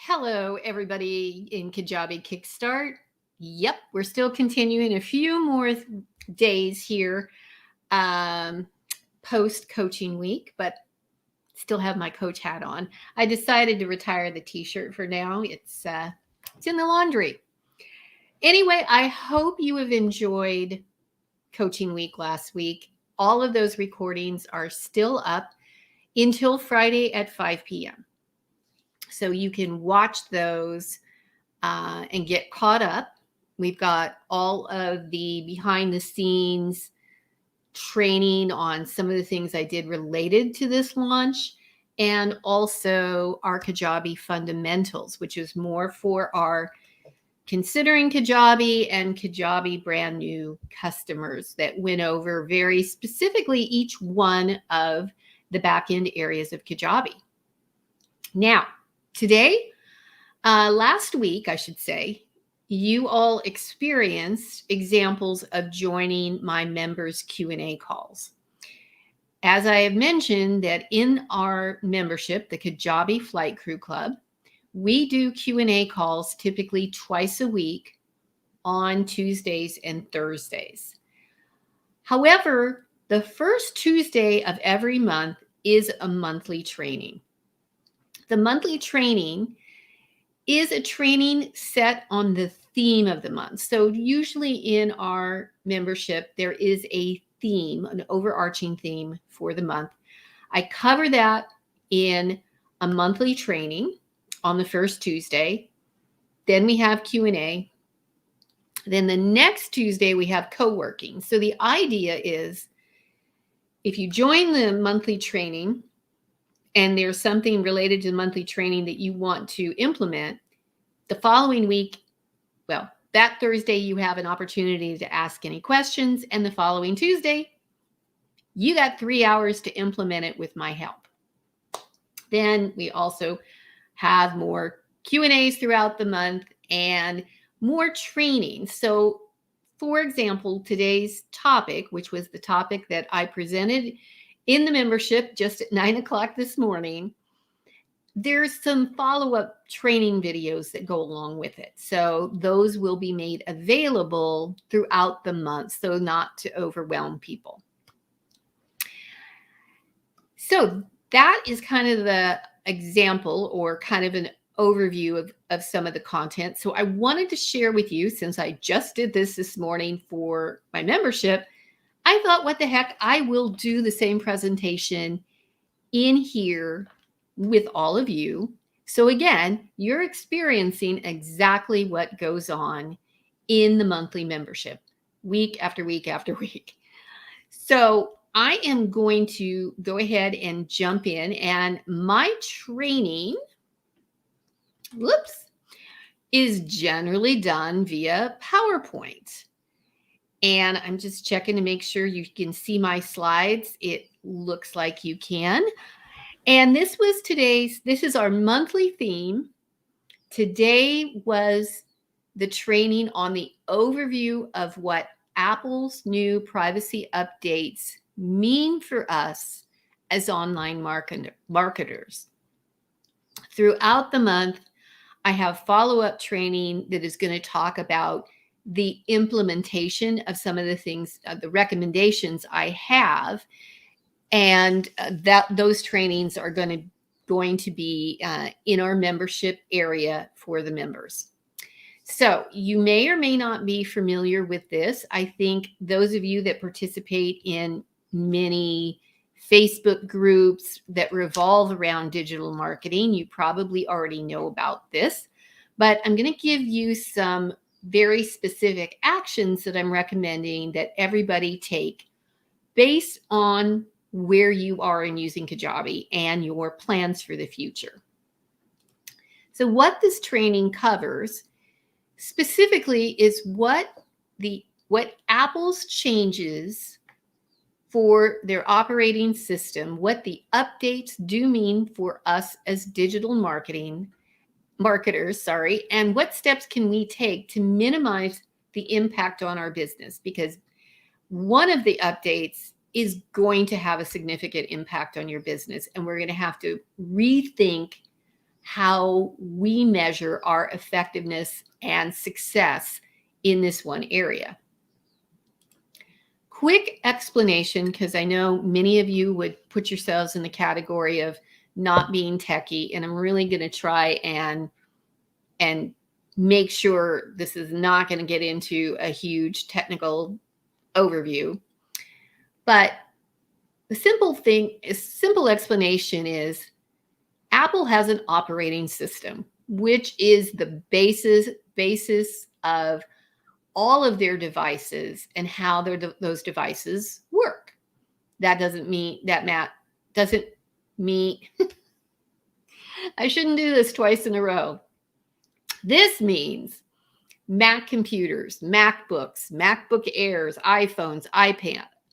Hello, everybody in Kajabi Kickstart. Yep, we're still continuing a few more days here um, post coaching week, but still have my coach hat on. I decided to retire the t-shirt for now. It's in the laundry. Anyway, I hope you have enjoyed coaching week last week. All of those recordings are still up until Friday at 5 p.m. So you can watch those and get caught up. We've got all of the behind the scenes training on some of the things I did related to this launch, and also our Kajabi fundamentals, which is more for our considering Kajabi and Kajabi brand new customers that went over very specifically each one of the back end areas of Kajabi. Now, today, last week, I should say, you all experienced examples of joining my members' Q&A calls. As I have mentioned that in our membership, the Kajabi Flight Crew Club, we do Q&A calls typically twice a week on Tuesdays and Thursdays. However, the first Tuesday of every month is a monthly training. The monthly training is a training set on the theme of the month. So usually in our membership, there is a theme, an overarching theme for the month. I cover that in a monthly training on the first Tuesday. Then we have Q&A. Then the next Tuesday, we have co-working. So the idea is if you join the monthly training and there's something related to the monthly training that you want to implement, the following week, well, that Thursday, you have an opportunity to ask any questions. And the following Tuesday, you got 3 hours to implement it with my help. Then we also have more Q&As throughout the month and more training. So, for example, today's topic, which was the topic that I presented in the membership just at 9 o'clock this morning, there's some follow-up training videos that go along with it. So those will be made available throughout the month, so not to overwhelm people. So that is kind of the example or kind of an overview of some of the content. So I wanted to share with you, since I just did this morning for my membership, I thought, what the heck, I will do the same presentation in here with all of you. So again, you're experiencing exactly what goes on in the monthly membership, week after week after week. So I am going to go ahead and jump in, and my training, is generally done via PowerPoint. And I'm just checking to make sure you can see my slides. It looks like you can. And this is our monthly theme. Today was the training on the overview of what Apple's new privacy updates mean for us as online marketers. Throughout the month, I have follow-up training that is going to talk about the implementation of some of the things, the recommendations I have. And those trainings are going to be in our membership area for the members. So you may or may not be familiar with this. I think those of you that participate in many Facebook groups that revolve around digital marketing, you probably already know about this. But I'm going to give you some very specific actions that I'm recommending that everybody take based on where you are in using Kajabi and your plans for the future. So what this training covers specifically is what Apple's changes for their operating system, what the updates do mean for us as digital marketers, and what steps can we take to minimize the impact on our business, because one of the updates is going to have a significant impact on your business, and we're going to have to rethink how we measure our effectiveness and success in this one area. Quick explanation, because I know many of you would put yourselves in the category of not being techie, and I'm really going to try and make sure this is not going to get into a huge technical overview. But the simple explanation is Apple has an operating system, which is the basis of all of their devices and how those devices work. That doesn't mean that doesn't mean I shouldn't do this twice in a row. This means Mac computers, MacBooks, MacBook Airs, iPhones,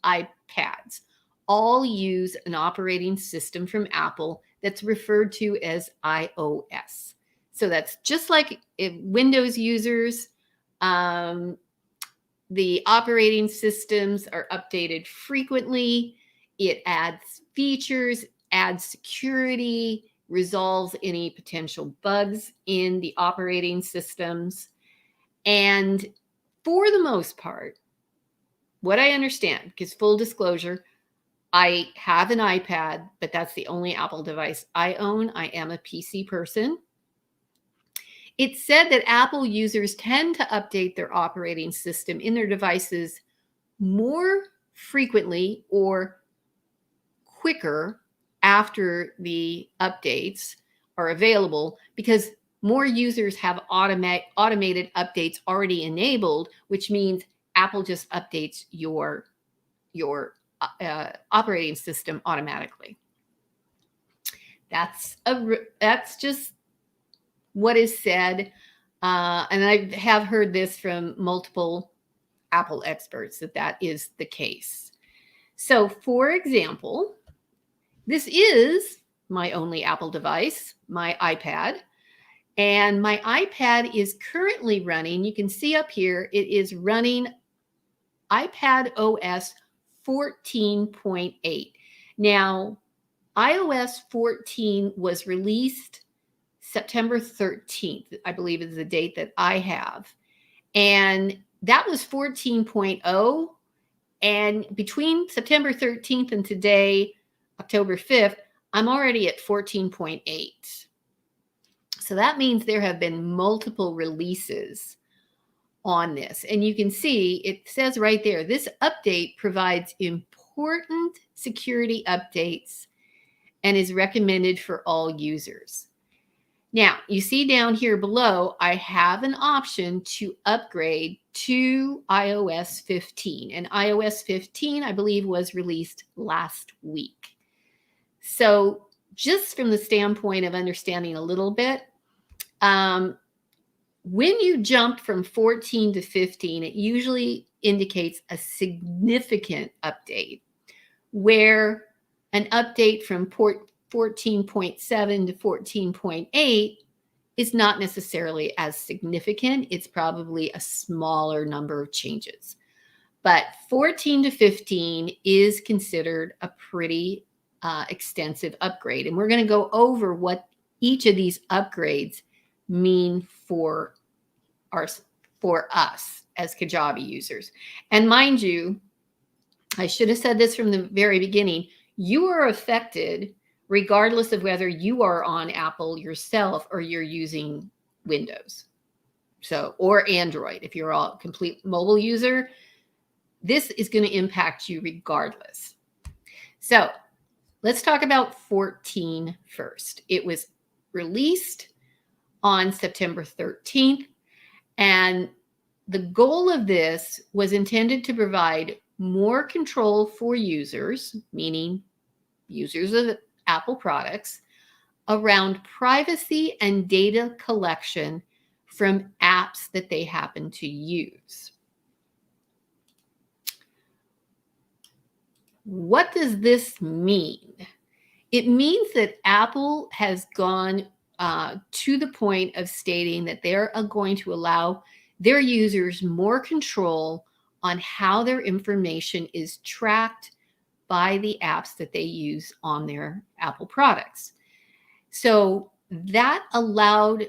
iPads all use an operating system from Apple that's referred to as iOS. So that's just like if Windows users, the operating systems are updated frequently. It adds features, adds security, resolves any potential bugs in the operating systems. And for the most part, what I understand, because full disclosure, I have an iPad, but that's the only Apple device I own. I am a PC person. It's said that Apple users tend to update their operating system in their devices more frequently or quicker after the updates are available because more users have automated updates already enabled, which means Apple just updates your operating system automatically. That's just what is said, and I have heard this from multiple Apple experts that is the case. So, for example, this is my only Apple device, my iPad. And my iPad is currently running, you can see up here, it is running iPad OS 14.8. Now, iOS 14 was released September 13th, I believe is the date that I have. And that was 14.0. And between September 13th and today, October 5th, I'm already at 14.8. So that means there have been multiple releases on this. And you can see it says right there, this update provides important security updates and is recommended for all users. Now, you see down here below, I have an option to upgrade to iOS 15. And iOS 15, I believe, was released last week. So just from the standpoint of understanding a little bit, when you jump from 14 to 15, it usually indicates a significant update, where an update from 14.7 to 14.8 is not necessarily as significant. It's probably a smaller number of changes. But 14 to 15 is considered a pretty extensive upgrade. And we're going to go over what each of these upgrades mean for us as Kajabi users. And mind you, I should have said this from the very beginning, you are affected regardless of whether you are on Apple yourself or you're using Windows. So, or Android. If you're a complete mobile user, this is going to impact you regardless. So let's talk about 14 first. It was released on September 13th. And the goal of this was intended to provide more control for users, meaning users of Apple products, around privacy and data collection from apps that they happen to use. What does this mean? It means that Apple has gone to the point of stating that they're going to allow their users more control on how their information is tracked by the apps that they use on their Apple products. So that allowed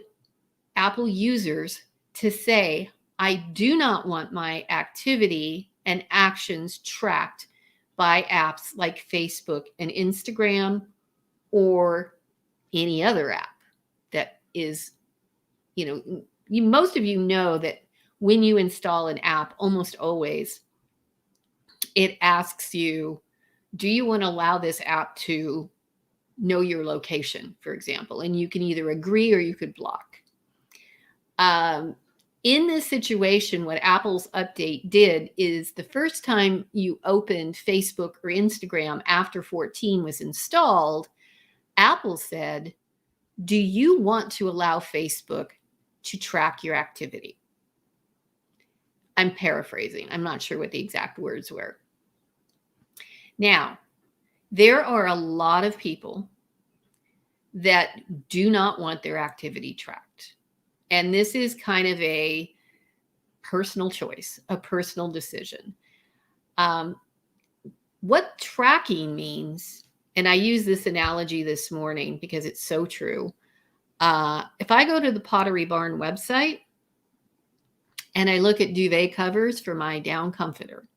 Apple users to say, I do not want my activity and actions tracked by apps like Facebook and Instagram or any other app that is, most of you know that when you install an app, almost always it asks you, do you want to allow this app to know your location, for example? And you can either agree or you could block. In this situation, what Apple's update did is the first time you opened Facebook or Instagram after 14 was installed, Apple said, do you want to allow Facebook to track your activity? I'm paraphrasing. I'm not sure what the exact words were. Now, there are a lot of people that do not want their activity tracked. And this is kind of a personal choice, a personal decision. What tracking means, and I use this analogy this morning because it's so true. If I go to the Pottery Barn website and I look at duvet covers for my down comforter,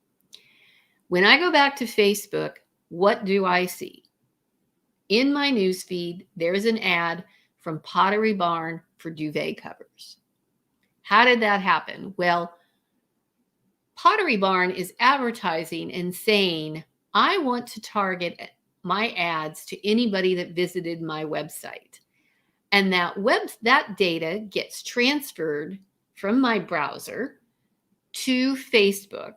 when I go back to Facebook, what do I see? In my newsfeed, there's an ad from Pottery Barn for duvet covers. How did that happen? Well, Pottery Barn is advertising and saying, I want to target my ads to anybody that visited my website. And that data gets transferred from my browser to Facebook.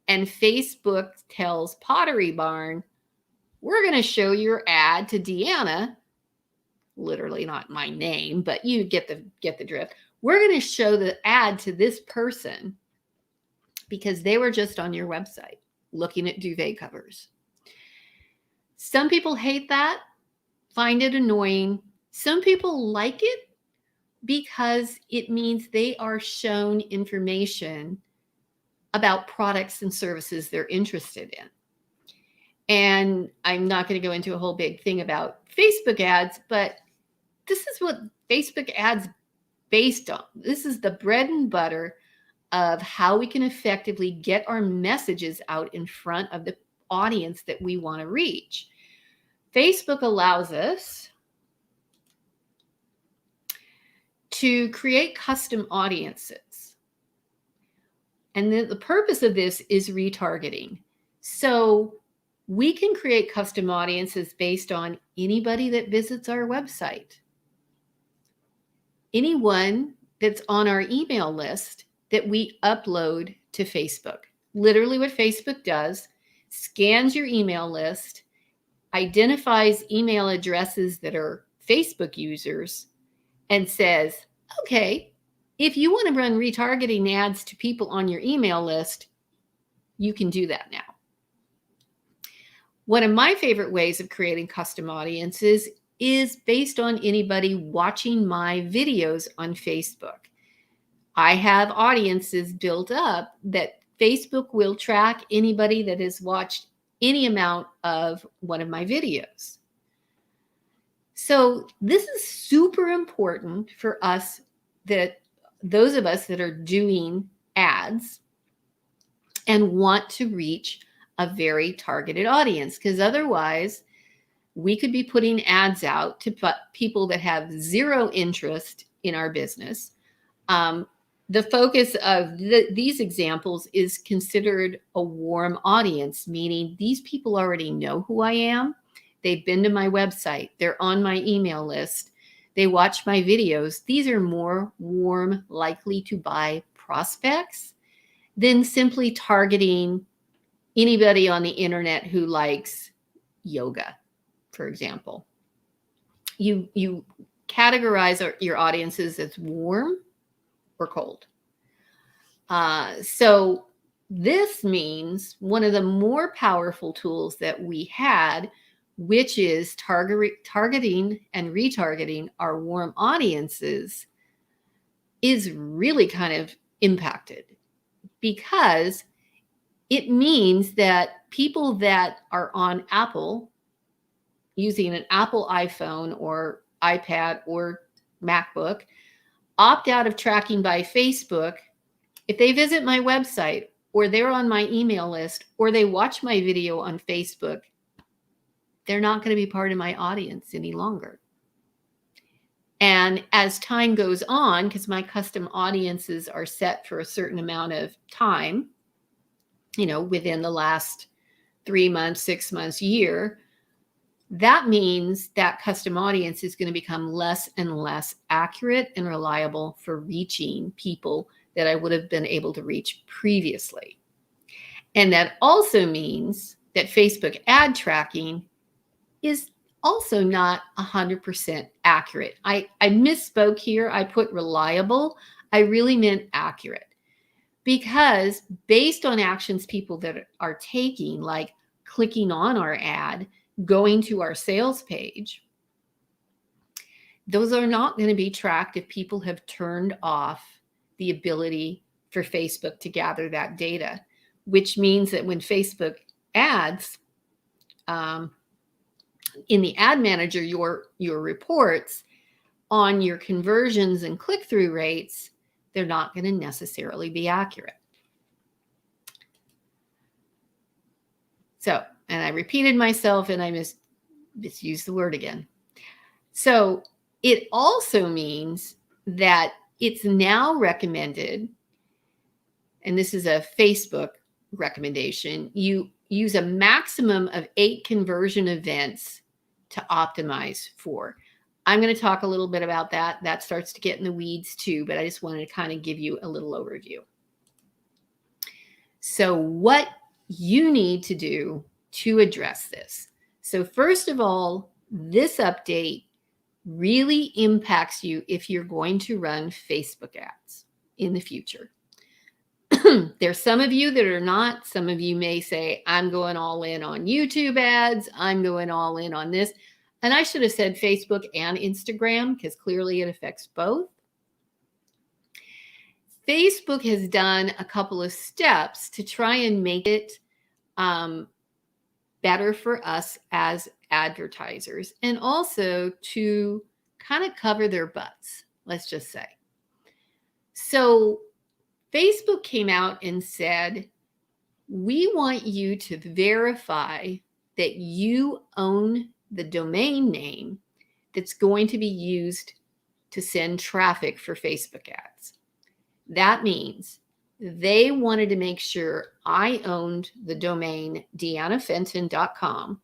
And Facebook tells Pottery Barn, we're going to show your ad to Deanna, literally not my name, but you get the drift. We're going to show the ad to this person because they were just on your website looking at duvet covers. Some people hate that, find it annoying. Some people like it because it means they are shown information about products and services they're interested in. And I'm not going to go into a whole big thing about Facebook ads, but this is what Facebook ads based on. This is the bread and butter of how we can effectively get our messages out in front of the audience that we want to reach. Facebook allows us to create custom audiences. And the purpose of this is retargeting. So we can create custom audiences based on anybody that visits our website, anyone that's on our email list that we upload to Facebook. Literally what Facebook does, scans your email list, identifies email addresses that are Facebook users, and says, okay, if you want to run retargeting ads to people on your email list, you can do that now. One of my favorite ways of creating custom audiences is based on anybody watching my videos on Facebook. I have audiences built up that Facebook will track anybody that has watched any amount of one of my videos. So this is super important for us, that those of us that are doing ads and want to reach a very targeted audience, because otherwise we could be putting ads out to people that have zero interest in our business. The focus of these examples is considered a warm audience, meaning these people already know who I am. They've been to my website. They're on my email list. They watch my videos. These are more warm, likely to buy prospects than simply targeting anybody on the internet who likes yoga, for example. You categorize your audiences as warm or cold. So this means one of the more powerful tools that we had, which is targeting and retargeting our warm audiences, is really kind of impacted, because it means that people that are on Apple, using an Apple iPhone or iPad or MacBook, opt out of tracking by Facebook. If they visit my website or they're on my email list or they watch my video on Facebook, they're not going to be part of my audience any longer. And as time goes on, because my custom audiences are set for a certain amount of time, within the last 3 months, 6 months, year, that means that custom audience is going to become less and less accurate and reliable for reaching people that I would have been able to reach previously. And that also means that Facebook ad tracking is also not 100% accurate. I misspoke here. I put reliable. I really meant accurate. Because based on actions people that are taking, like clicking on our ad, going to our sales page, those are not going to be tracked if people have turned off the ability for Facebook to gather that data, which means that when Facebook ads, in the ad manager, your reports on your conversions and click-through rates, they're not going to necessarily be accurate. So, and I repeated myself and I misused the word again. So it also means that it's now recommended, and this is a Facebook recommendation, you use a maximum of 8 conversion events to optimize for. I'm going to talk a little bit about that. That starts to get in the weeds too, but I just wanted to kind of give you a little overview. So what you need to do to address this. So first of all, this update really impacts you if you're going to run Facebook ads in the future. There's some of you that are not. Some of you may say, I'm going all in on YouTube ads. I'm going all in on this. And I should have said Facebook and Instagram because clearly it affects both. Facebook has done a couple of steps to try and make it better for us as advertisers and also to kind of cover their butts, let's just say. So Facebook came out and said, we want you to verify that you own the domain name that's going to be used to send traffic for Facebook ads. That means they wanted to make sure I owned the domain deannafenton.com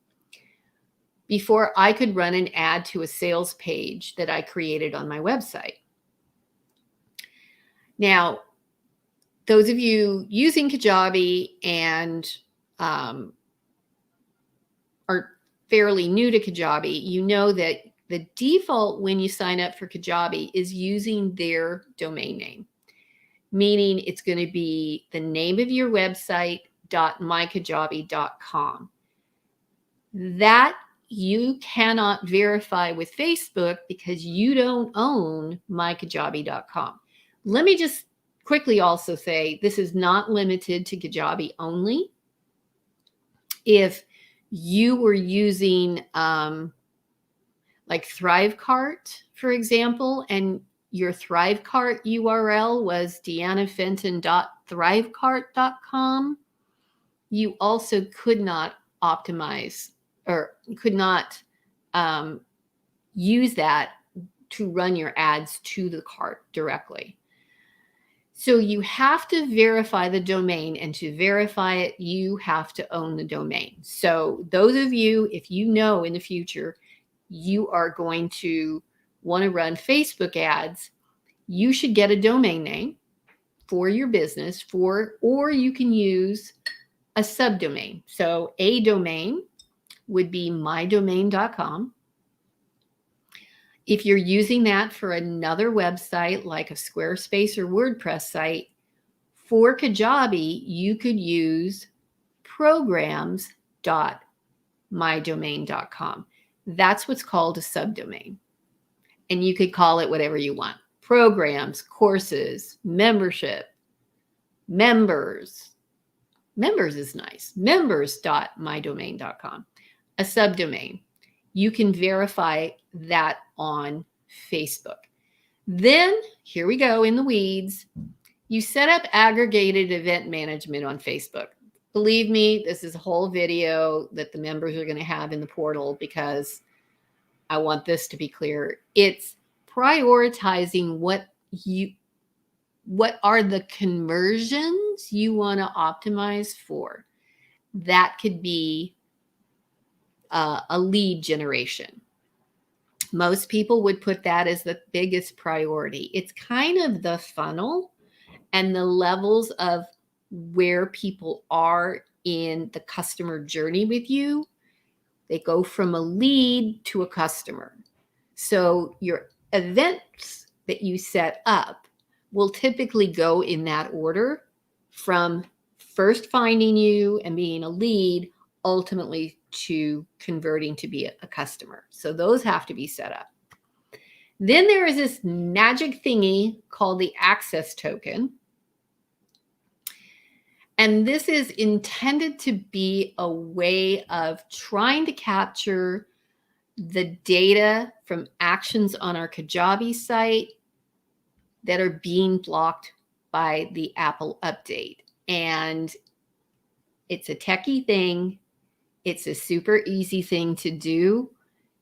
before I could run an ad to a sales page that I created on my website. Now, those of you using Kajabi and are fairly new to Kajabi, you know that the default when you sign up for Kajabi is using their domain name, meaning it's going to be the name of your website, .mykajabi.com. That you cannot verify with Facebook because you don't own mykajabi.com. Let me just quickly also say this is not limited to Kajabi only. If you were using like Thrivecart, for example, and your Thrivecart URL was deannafenton.thrivecart.com, you also could not optimize or could not use that to run your ads to the cart directly. So you have to verify the domain, and to verify it, you have to own the domain. So those of you, if you know in the future, you are going to want to run Facebook ads, you should get a domain name for your business or you can use a subdomain. So a domain would be mydomain.com. If you're using that for another website like a Squarespace or WordPress site, for Kajabi, you could use programs.mydomain.com. That's what's called a subdomain. And you could call it whatever you want. Programs, courses, membership, members. Members is nice. Members.mydomain.com. A subdomain. You can verify that on Facebook. Then, here we go in the weeds. You set up aggregated event management on Facebook. Believe me, this is a whole video that the members are going to have in the portal because I want this to be clear. It's prioritizing what are the conversions you want to optimize for. That could be a lead generation. Most people would put that as the biggest priority. It's kind of the funnel and the levels of where people are in the customer journey with you. They go from a lead to a customer. So your events that you set up will typically go in that order, from first finding you and being a lead, ultimately to converting to be a customer. So those have to be set up. Then there is this magic thingy called the access token. And this is intended to be a way of trying to capture the data from actions on our Kajabi site that are being blocked by the Apple update. And it's a techie thing. It's a super easy thing to do.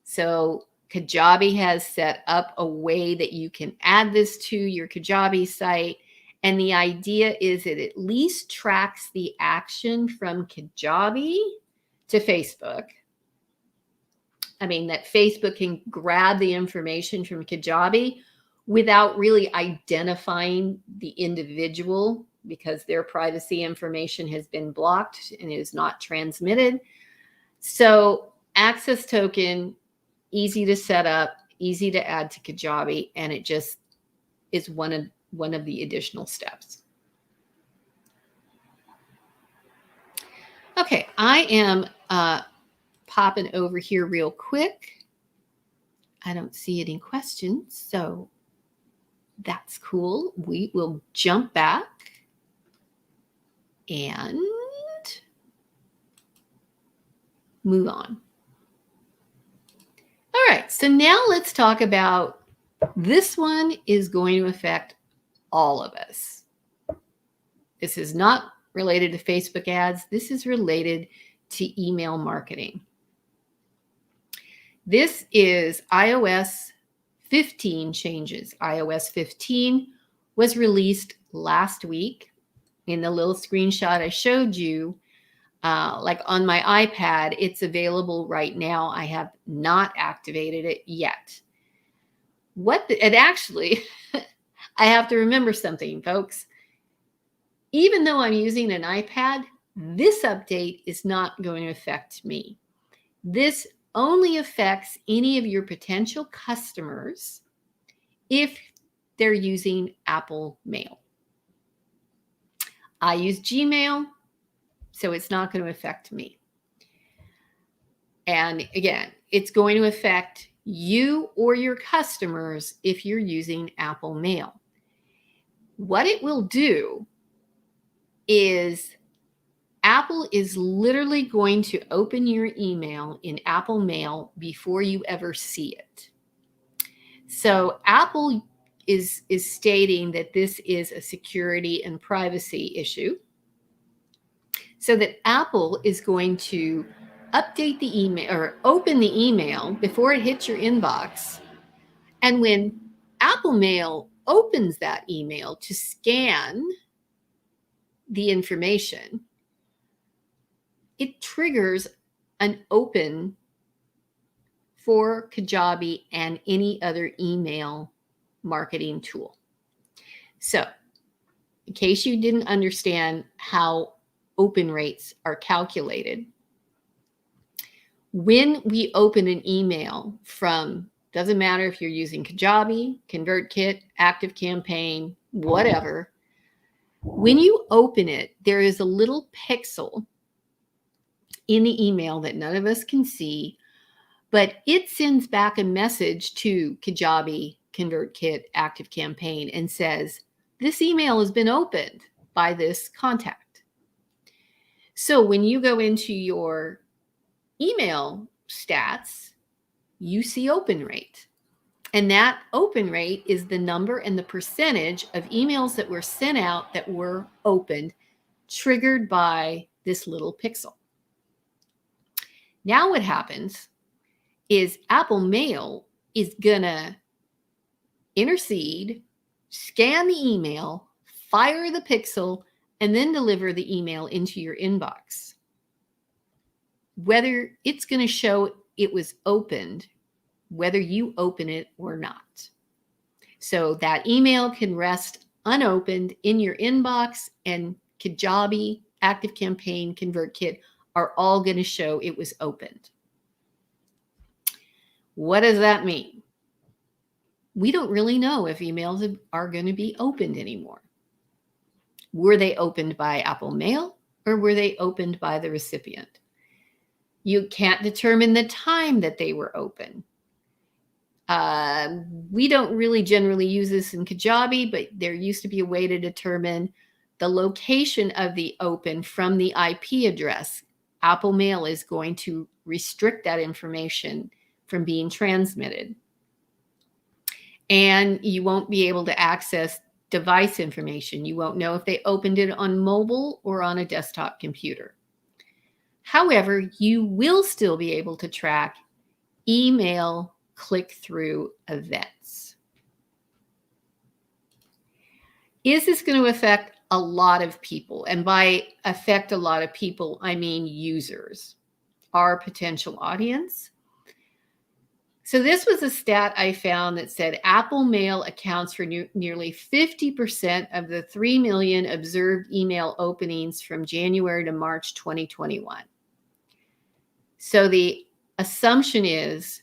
So Kajabi has set up a way that you can add this to your Kajabi site. And the idea is it at least tracks the action from Kajabi to Facebook. I mean, that Facebook can grab the information from Kajabi without really identifying the individual, because their privacy information has been blocked and is not transmitted. So access token, easy to set up, easy to add to Kajabi, and it just is one of the additional steps. Okay, I am popping over here real quick. I don't see any questions, so that's cool. We will jump back and move on. All right, so now let's talk about, this one is going to affect all of us. This is not related to Facebook ads. This is related to email marketing. This is iOS 15 changes. iOS 15 was released last week. In the little screenshot I showed you, like on my iPad, it's available right now. I have not activated it yet. And actually, I have to remember something, folks. Even though I'm using an iPad, this update is not going to affect me. This only affects any of your potential customers if they're using Apple Mail. I use Gmail, so it's not going to affect me. And again, it's going to affect you or your customers if you're using Apple Mail. What it will do is Apple is literally going to open your email in Apple Mail before you ever see it. So Apple is stating that this is a security and privacy issue, so that Apple is going to update the email or open the email before it hits your inbox. And when Apple Mail opens that email to scan the information, it triggers an open for Kajabi and any other email marketing tool. So, in case you didn't understand how open rates are calculated, when we open an email from, doesn't matter if you're using Kajabi, ConvertKit, ActiveCampaign, whatever, when you open it, there is a little pixel in the email that none of us can see, but it sends back a message to Kajabi, ConvertKit, ActiveCampaign, and says, this email has been opened by this contact. So when you go into your email stats you see open rate. And that open rate is the number and the percentage of emails that were sent out that were opened, triggered by this little pixel. Now what happens is Apple Mail is going to intercede, scan the email, fire the pixel, and then deliver the email into your inbox. Whether it's going to show it was opened, whether you open it or not. So that email can rest unopened in your inbox, and Kajabi, ActiveCampaign, ConvertKit are all going to show it was opened. What does that mean? We don't really know if emails are going to be opened anymore. Were they opened by Apple Mail or were they opened by the recipient? You can't determine the time that they were open. We don't really generally use this in Kajabi, but there used to be a way to determine the location of the open from the IP address. Apple Mail is going to restrict that information from being transmitted. And you won't be able to access device information. You won't know if they opened it on mobile or on a desktop computer. However, you will still be able to track email click-through events. Is this going to affect a lot of people? And by affect a lot of people, I mean users, our potential audience. So this was a stat I found that said Apple Mail accounts for nearly 50% of the 3 million observed email openings from January to March 2021. So the assumption is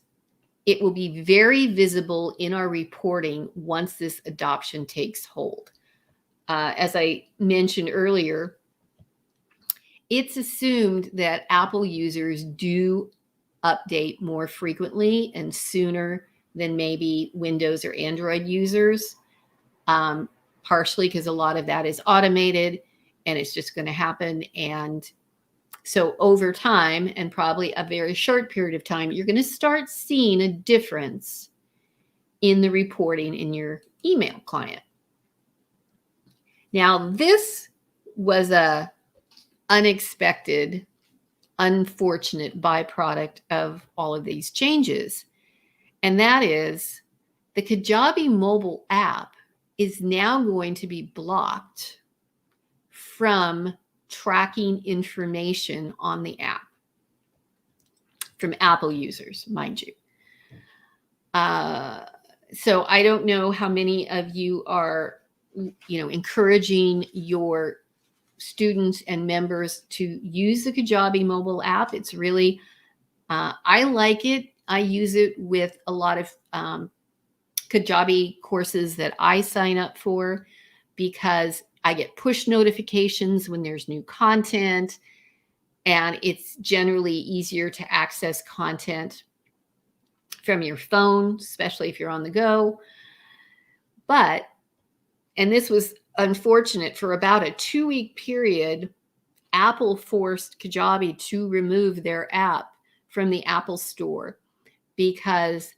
it will be very visible in our reporting once this adoption takes hold. As I mentioned earlier, it's assumed that Apple users do update more frequently and sooner than maybe Windows or Android users, partially because a lot of that is automated and it's just going to happen. And so over time, and probably a very short period of time, you're going to start seeing a difference in the reporting in your email client. Now, this was a unexpected, unfortunate byproduct of all of these changes. And that is the Kajabi mobile app is now going to be blocked from tracking information on the app from Apple users, mind you. So I don't know how many of you are, encouraging your students and members to use the Kajabi mobile app. It's really, I like it. I use it with a lot of Kajabi courses that I sign up for because I get push notifications when there's new content, and it's generally easier to access content from your phone, especially if you're on the go. And this was unfortunate, for about a 2-week period, Apple forced Kajabi to remove their app from the Apple Store because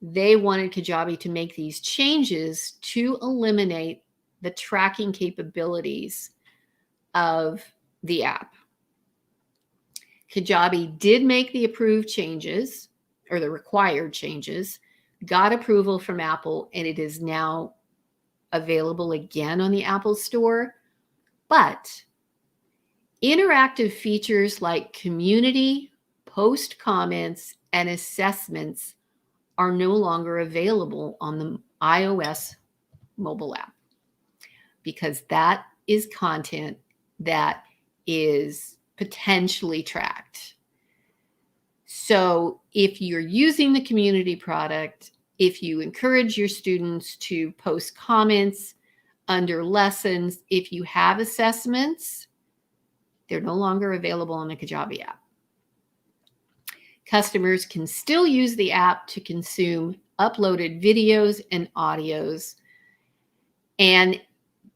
they wanted Kajabi to make these changes to eliminate the tracking capabilities of the app. Kajabi did make the approved changes, or the required changes, got approval from Apple, and it is now available again on the Apple Store. But interactive features like community, post comments, and assessments are no longer available on the iOS mobile app, because that is content that is potentially tracked. So if you're using the community product, if you encourage your students to post comments under lessons, if you have assessments, they're no longer available on the Kajabi app. Customers can still use the app to consume uploaded videos and audios. And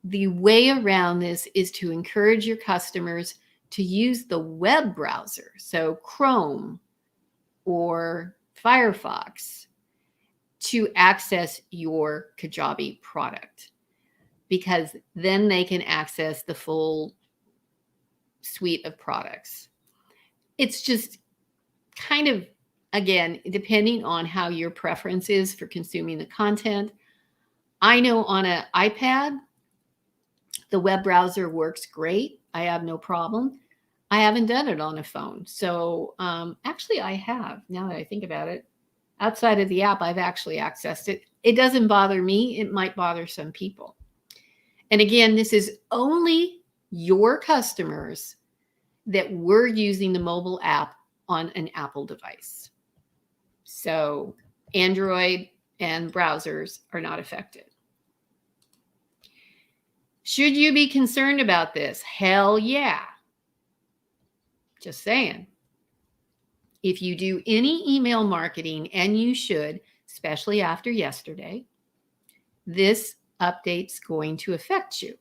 the way around this is to encourage your customers to use the web browser, so Chrome or Firefox to access your Kajabi product, because then they can access the full suite of products. It's just kind of, again, depending on how your preference is for consuming the content. I know on an iPad, the web browser works great. I have no problem. I haven't done it on a phone. So actually I have, now that I think about it. Outside of the app, I've actually accessed it. It doesn't bother me. It might bother some people. And again, this is only your customers that were using the mobile app on an Apple device. So Android and browsers are not affected. Should you be concerned about this? Hell yeah. Just saying. If you do any email marketing, and you should, especially after yesterday, this update's going to affect you.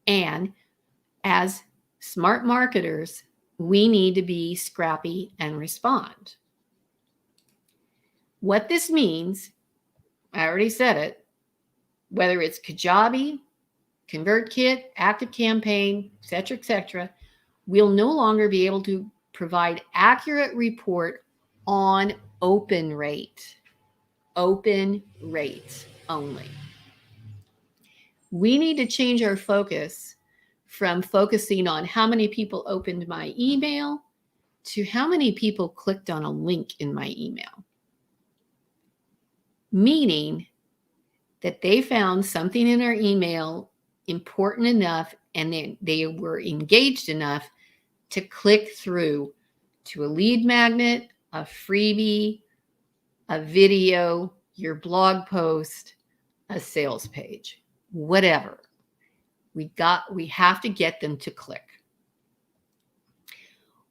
And as smart marketers, we need to be scrappy and respond. What this means, I already said it, whether it's Kajabi, ConvertKit, ActiveCampaign, etc., we'll no longer be able to provide accurate report on open rate only. We need to change our focus from focusing on how many people opened my email to how many people clicked on a link in my email. Meaning that they found something in our email important enough, and then they were engaged enough to click through to a lead magnet, a freebie, a video, your blog post, a sales page, whatever. We have to get them to click.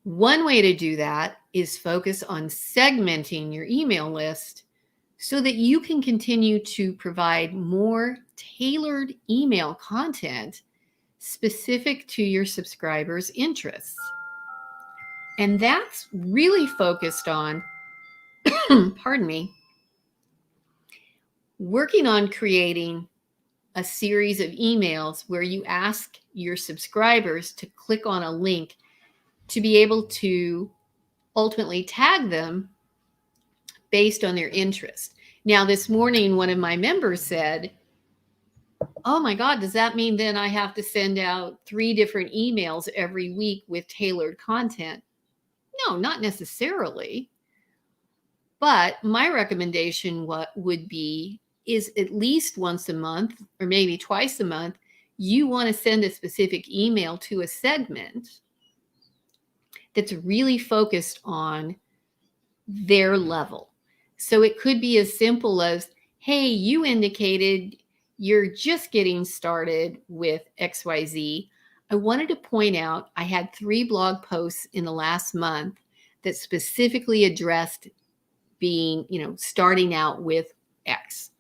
One way to do that is focus on segmenting your email list so that you can continue to provide more tailored email content specific to your subscribers' interests. And that's really focused on, pardon me, working on creating a series of emails where you ask your subscribers to click on a link to be able to ultimately tag them based on their interest. Now, this morning, one of my members said, oh my God, does that mean then I have to send out 3 different emails every week with tailored content? No, not necessarily. But my recommendation would be is at least once a month or maybe twice a month, you want to send a specific email to a segment that's really focused on their level. So it could be as simple as, hey, you indicated you're just getting started with XYZ. I wanted to point out I had 3 blog posts in the last month that specifically addressed being, starting out with X.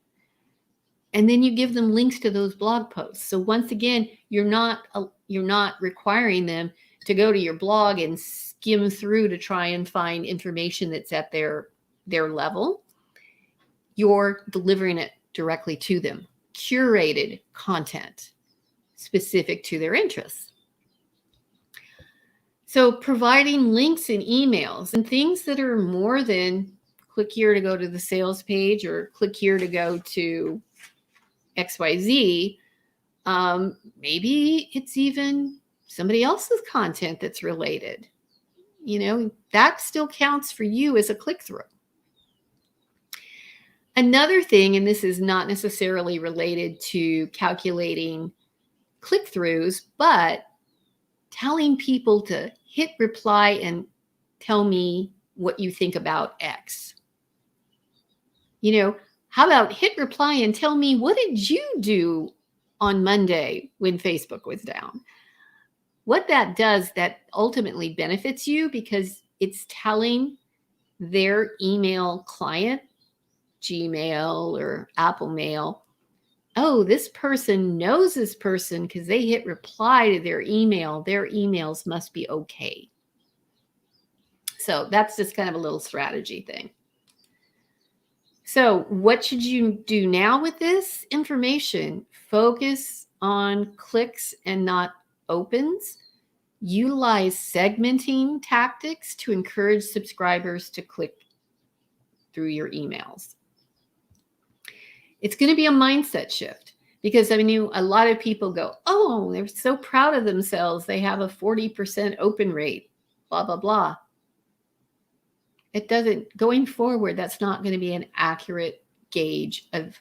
And then you give them links to those blog posts. So once again, you're not requiring them to go to your blog and skim through to try and find information that's at their level. You're delivering it directly to them. Curated content specific to their interests. So providing links in emails and things that are more than click here to go to the sales page or click here to go to XYZ. Maybe it's even somebody else's content that's related. That still counts for you as a click-through. Another thing, and this is not necessarily related to calculating click-throughs, but telling people to hit reply and tell me what you think about X. How about hit reply and tell me, what did you do on Monday when Facebook was down? What that does, that ultimately benefits you because it's telling their email client, Gmail or Apple Mail, oh, this person knows this person because they hit reply to their email. Their emails must be okay. So that's just kind of a little strategy thing. So what should you do now with this information? Focus on clicks and not opens. Utilize segmenting tactics to encourage subscribers to click through your emails. It's going to be a mindset shift because I mean, a lot of people go, oh, they're so proud of themselves. They have a 40% open rate, blah, blah, blah. It doesn't, going forward, that's not going to be an accurate gauge of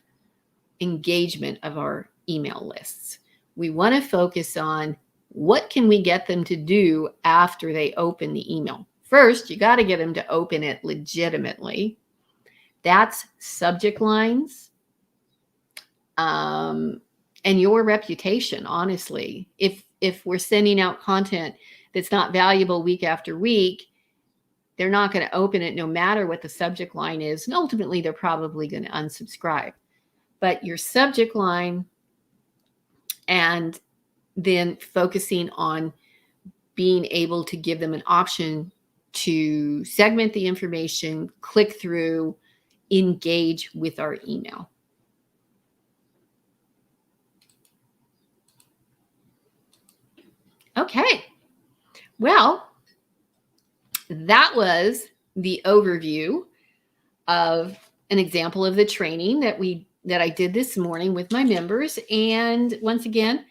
engagement of our email lists. We want to focus on what can we get them to do after they open the email. First, you got to get them to open it legitimately. That's subject lines and your reputation, honestly. If we're sending out content that's not valuable week after week, they're not going to open it no matter what the subject line is. And ultimately, they're probably going to unsubscribe. But your subject line and then focusing on being able to give them an option to segment the information, click through, engage with our email. Okay. Well, that was the overview of an example of the training that I did this morning with my members. And once again,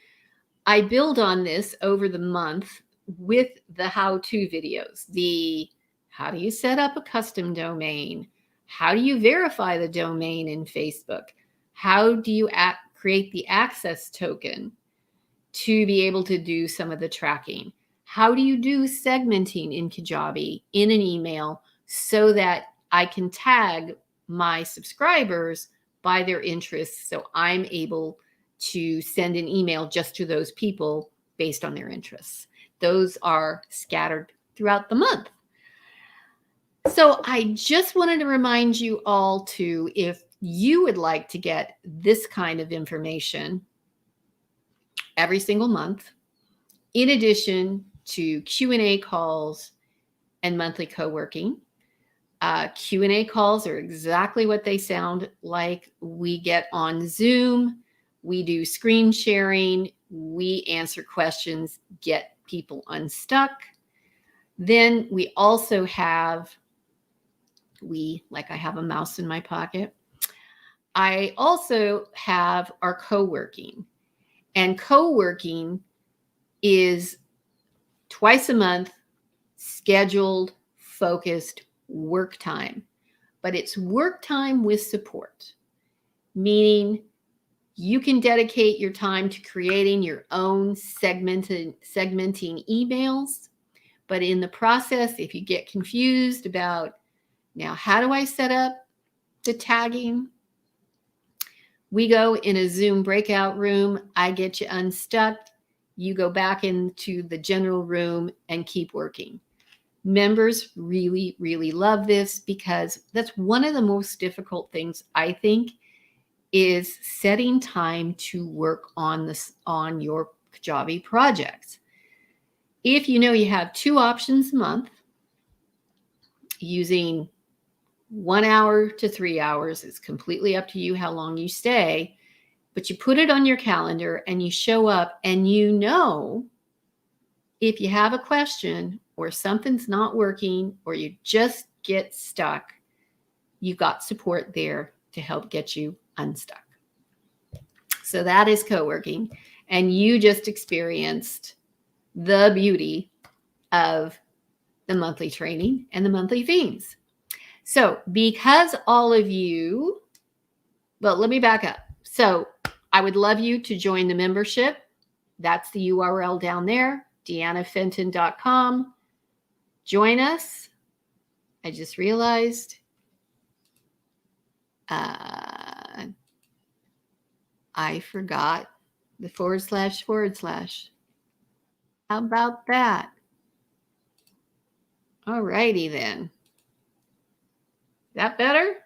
I build on this over the month with the how-to videos. The how do you set up a custom domain? How do you verify the domain in Facebook? How do you create the access token to be able to do some of the tracking? How do you do segmenting in Kajabi in an email so that I can tag my subscribers by their interests so I'm able to send an email just to those people based on their interests? Those are scattered throughout the month. So I just wanted to remind you all to, if you would like to get this kind of information every single month, in addition to Q&A calls and monthly co-working. Q&A calls are exactly what they sound like. We get on Zoom, we do screen sharing, we answer questions, get people unstuck. Then we also have, like I have a mouse in my pocket. I also have our co-working. And co-working is twice a month, scheduled, focused work time. But it's work time with support, meaning you can dedicate your time to creating your own segmenting emails. But in the process, if you get confused about, now, how do I set up the tagging? We go in a Zoom breakout room. I get you unstuck. You go back into the general room and keep working. Members really, really love this because that's one of the most difficult things, I think, is setting time to work on this, on your Kajabi projects. If you know you have 2 options a month, using 1 hour to 3 hours, it's completely up to you how long you stay, but you put it on your calendar and you show up, and you know, if you have a question or something's not working or you just get stuck, you've got support there to help get you unstuck. So that is co-working, and you just experienced the beauty of the monthly training and the monthly themes. So because all of you, well, let me back up. So I would love you to join the membership. That's the URL down there, deannafenton.com. Join us. I just realized I forgot the / / How about that? All righty then. That better?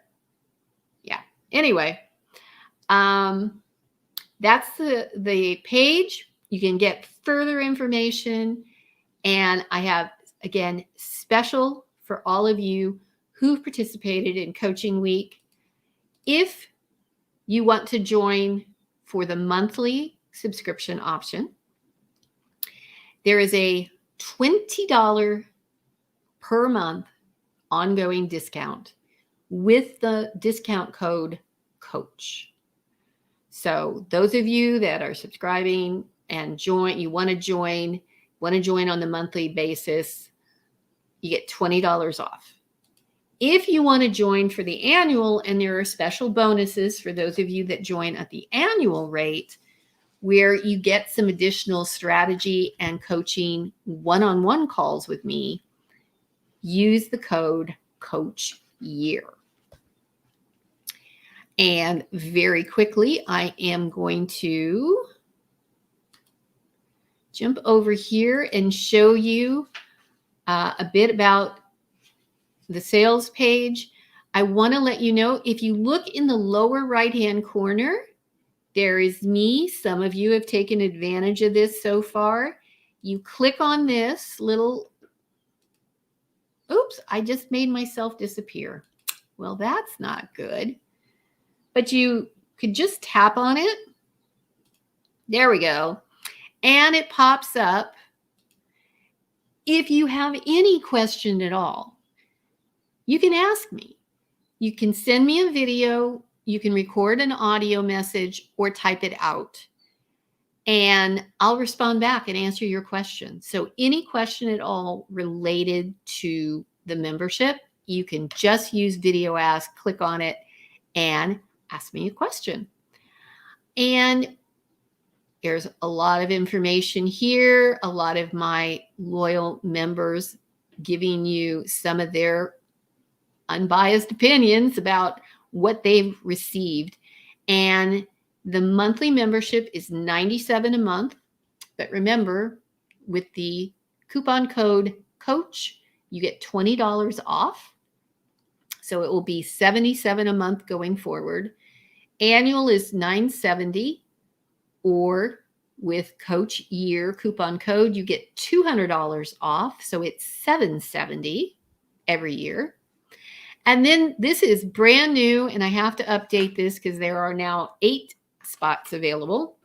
Yeah. Anyway, that's the page. You can get further information. And I have, again, special for all of you who've participated in Coaching Week. If you want to join for the monthly subscription option, there is a $20 per month ongoing discount with the discount code COACH. So those of you that are subscribing and you want to join on the monthly basis, you get $20 off. If you want to join for the annual, and there are special bonuses for those of you that join at the annual rate, where you get some additional strategy and coaching one-on-one calls with me, use the code COACHYEAR. And very quickly, I am going to jump over here and show you a bit about the sales page. I want to let you know, if you look in the lower right-hand corner, there is me. Some of you have taken advantage of this so far. You click on this little, oops, I just made myself disappear. Well, that's not good. But you could just tap on it. There we go. And it pops up. If you have any question at all, you can ask me. You can send me a video, you can record an audio message, or type it out. And I'll respond back and answer your question. So any question at all related to the membership, you can just use Video Ask, click on it, and ask me a question. And there's a lot of information here, a lot of my loyal members giving you some of their unbiased opinions about what they've received. And the monthly membership is $97 a month. But remember, with the coupon code COACH, you get $20 off. So it will be $77 a month going forward. Annual is $970, or with Coach Year coupon code, you get $200 off. So it's $770 every year. And then this is brand new, and I have to update this because there are now 8 spots available.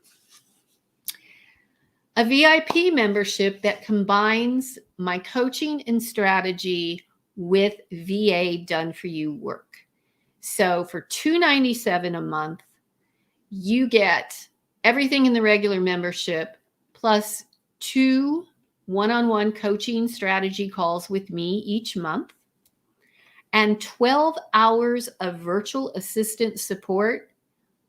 A VIP membership that combines my coaching and strategy with VA done for you work. So for $297 a month, you get everything in the regular membership, plus 2 one-on-one coaching strategy calls with me each month, and 12 hours of virtual assistant support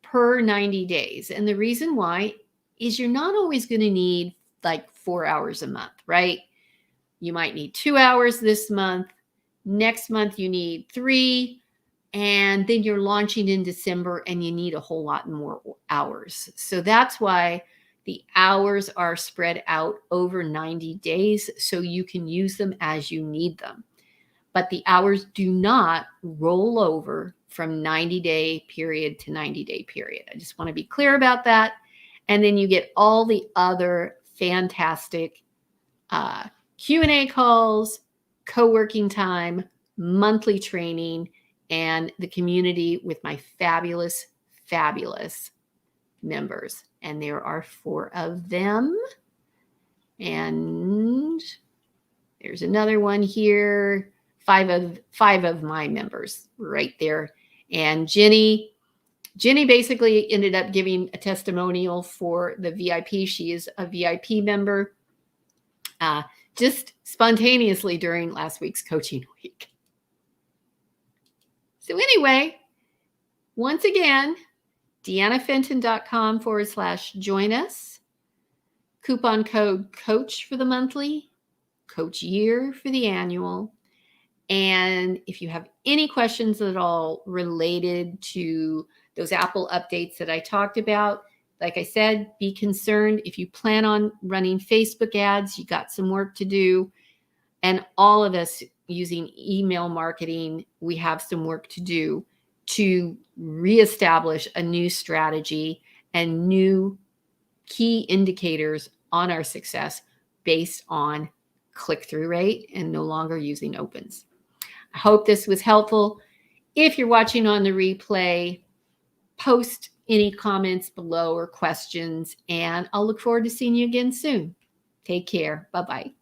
per 90 days. And the reason why is you're not always going to need like 4 hours a month, right? You might need 2 hours this month. Next month, you need 3. And then you're launching in December and you need a whole lot more hours. So that's why the hours are spread out over 90 days so you can use them as you need them. But the hours do not roll over from 90-day period to 90-day period. I just want to be clear about that. And then you get all the other fantastic Q&A calls, co-working time, monthly training, and the community with my fabulous, fabulous members. And there are 4 of them. And there's another one here. 5 of my members right there. And Jenny basically ended up giving a testimonial for the VIP. She is a VIP member just spontaneously during last week's coaching week. So anyway, once again, DeannaFenton.com/join us. Coupon code COACH for the monthly, Coach Year for the annual. And if you have any questions at all related to those Apple updates that I talked about, like I said, be concerned. If you plan on running Facebook ads, you got some work to do. And all of us using email marketing, we have some work to do to reestablish a new strategy and new key indicators on our success based on click-through rate and no longer using opens. I hope this was helpful. If you're watching on the replay, post any comments below or questions, and I'll look forward to seeing you again soon. Take care. Bye-bye.